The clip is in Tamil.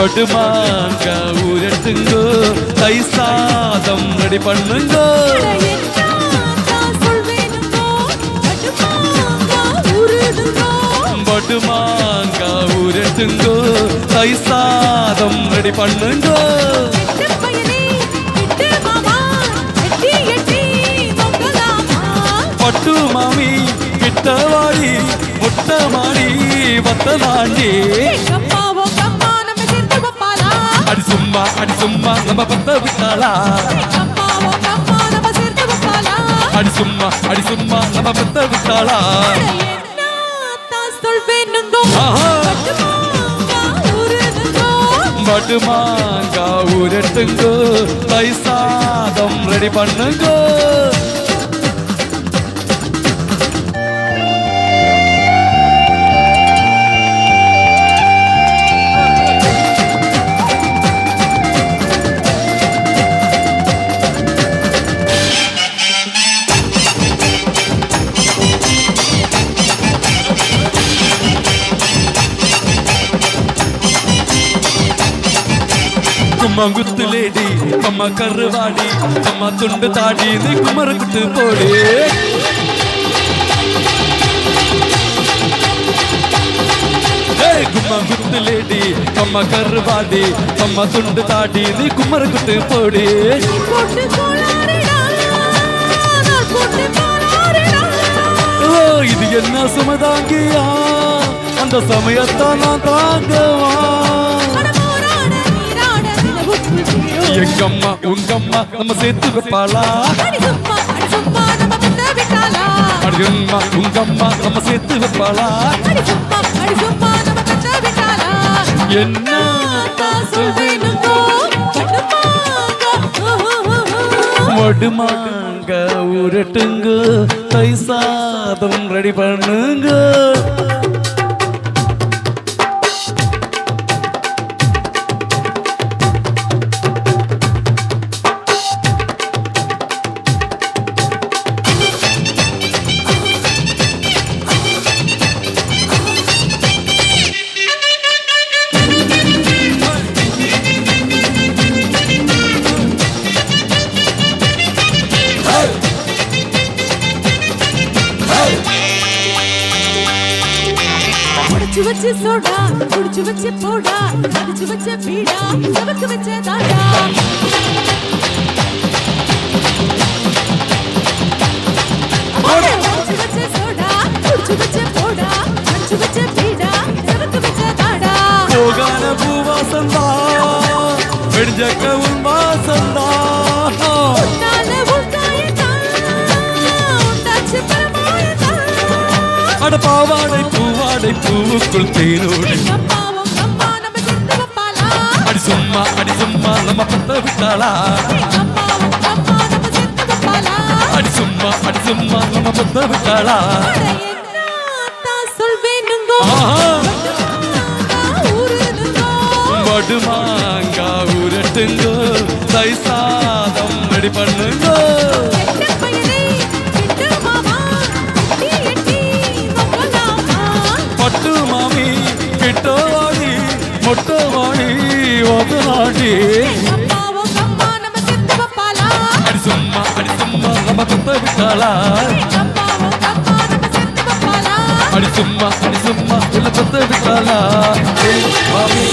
படுமாங்க ஊரட்டுங்கோ தை சாதம் ரெடி பண்ணுங்க படுமாங்க ஊரட்டுங்கோ தை சாதம் ரெடி பண்ணுங்க பட்டு மாமி கிட்டவாடி முட்டை மாடி வத்தலாண்டி அடி சும்மா நம்ம பத்த விட்டாளா அடி சும்மா நம்ம பத்த விட்டாளா படுமாங்க ஊரட்டுங்கோ தை சாதம் ரெடி பண்ணுங்க குத்து லேடி அம்மா கருவாடி அம்மா துண்டு தாடி நீ குமரக்குட்டு போடி கும்மா குத்து லேடி அம்மா கருவாடி அம்மா துண்டு தாடி நீ குமரக்குட்டு போடி இது என்ன சுமதாங்கியா அந்த சமயத்தான் நான் தாங்கவா எங்கம்மா உங்கம்மா நம்ம சேர்த்து வைப்பாளா அடியம்மா உங்கம்மா நம்ம சேர்த்து வைப்பாளா என்ன மடுமாங்க ஊரட்டுங்க தை சாதம் ரெடி பண்ணுங்க வச்சு சோடா குடிச்சு வச்சு போடா அடிச்சு வச்ச பீடா சவக்கு வச்ச தாடா குடிச்சு வச்ச சோடா குடிச்சு வச்ச போடா அடிச்சு வச்ச பீடா சவக்கு வச்ச தாடா போகான பூவாசந்தா வெடிஞ்சக்க உன் வாசந்தா உன்னால உண்டாயதா உண்டாச்சு பரமாயதா அட பாவாடை பூவாடை பூவுக்குள் தேனோடு அடி சும்மா நம்ம பத்த விட்டாளா அடி சும்மா நம்ம பத்த விட்டாளா படுமாங்க ஊரட்டுங்க தை சாதம் ரெடி பண்ணுங்க பட்டு மாமி கிட்டவாடி மொட்டை வாடி வதனாடி அடி சும்மா நம்ம பத்த விட்டாளா அடி சும்மா உள்ள பத்த விட்டாளா மாமி